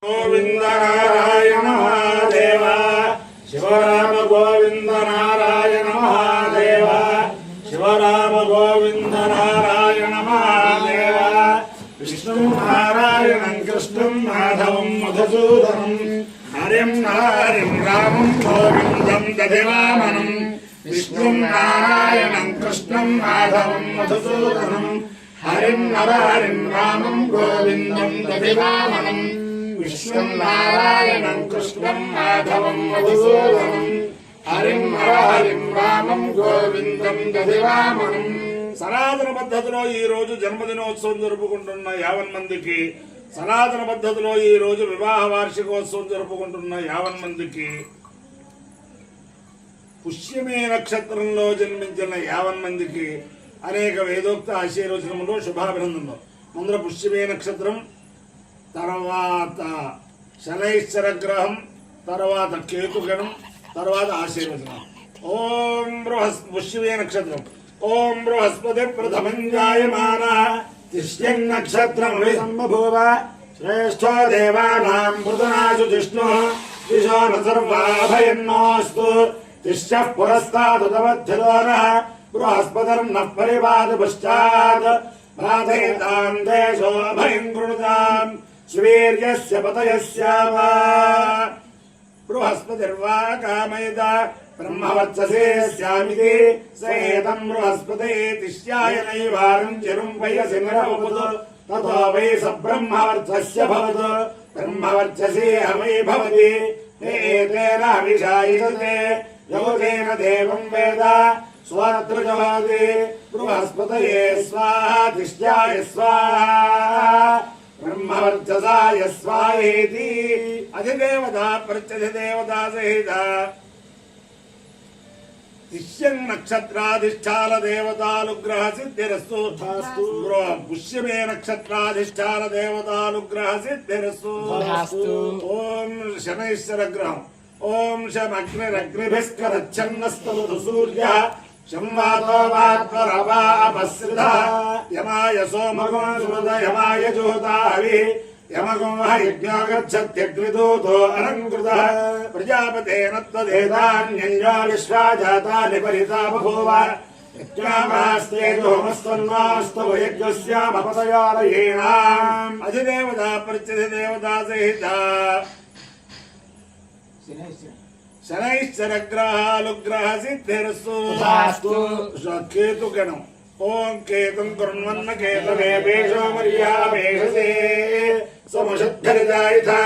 गोविंद नारायण महादेव शिवराम गोविंद नारायण महादेव शिवराम गोविंद नारायण महादेव विष्णु नारायणं कृष्णं माधवं मधुसूदनं हरिं नारायणं रामं गोविंदं दधिवामनं विष्णु नारायणं कृष्णं माधवं मधुसूदनं हरिं नारायणं रामं गोविंदं दधिवामनं विष्णु नारायणं कृष्णं माधवं मधुसूदनं हरिं हरिं रामं गोविंदं दधिवामनं సనాతన పద్ధతిలో ఈ రోజు జన్మదినోత్సవం జరుపుకుంటున్న 50 మందికి సనాతన పద్ధతిలో ఈ రోజు వివాహ వార్షికోత్సవం జరుపుకుంటున్న 50 మందికి పుష్యమే నక్షత్రంలో జన్మించిన 50 మందికి అనేక వేదోక్త ఆశీర్వచనములు శుభాభినందనలు. ముందర పుష్యమే నక్షత్రం, తర్వాత శనైశ్చర గ్రహం, తర్వాత కేతుగణం, తర్వాత ఆశీర్వచనం. ఓం పుష్యమే నక్షత్రం. ఓం బృహస్పతి ప్రథమం జాయమాన తిష్యన్ నక్షత్రం సంబభూవ శ్రేష్ఠో దేవానాం మృతనాశు జిష్ణుః దిశో న సర్వాభయన్నోస్తు తిష్యః పురస్తాదుతమధ్యలోనః బృహస్పతిర్నః పరిపాద పశ్చాత్ బాధయతాం దేశో అభయం కృణుతాం స్వీర్యస్య పతయస్యామ బృహస్పతిర్వా కామయత ब्रह्मवर्चसे स्यामिति सेतं बृहस्पते तिष्याय नैवारं चिरुं वयसि निरवपुत् ततो वै स ब्रह्मवर्चस्य भवतु ब्रह्मवर्चसे अवै भवति एतेन अभिषायते योगेन देवं वेद स्वत्र जवाति बृहस्पतये स्वाहा तिष्याय स्वाहा ब्रह्मवर्चसाय स्वाहेति अधिदेवता प्रत्यधिदेवता सहिता तिष्यन् नक्षत्राधिष्ठान देवतानुग्रह सिद्धिरस्तु पुष्यमे नक्षत्राधिष्ठान देवतानुग्रह सिद्धिरस्तु ओम शनैश्चर ग्रहम् ओम शमग्निरग्निभिस्करच्छन्नस्तमतु सूर्यः संवातो वात्परवा अपसृतः यमाय सोमगो सुमद यमाय जोताहविः यमगो यज्ञो गच्छत्यग्निदूतो अलङ्कृतः प्रजापतेन त्वदेतान्यञ्जो विश्वा जातानि परिता बभूव यज्ञामास्तेजोमस्तन्वास्तव यज्ञस्यामपतयारयेणाम् अधिदेवता प्रत्यधिदेवता सहिता शनैश्चरग्रहानुग्रह सिद्धिरस्तु केतुगणम् ओं केतुं कुर्वन्न केतवे पेशो मर्यामेषसे समुषद्धरिता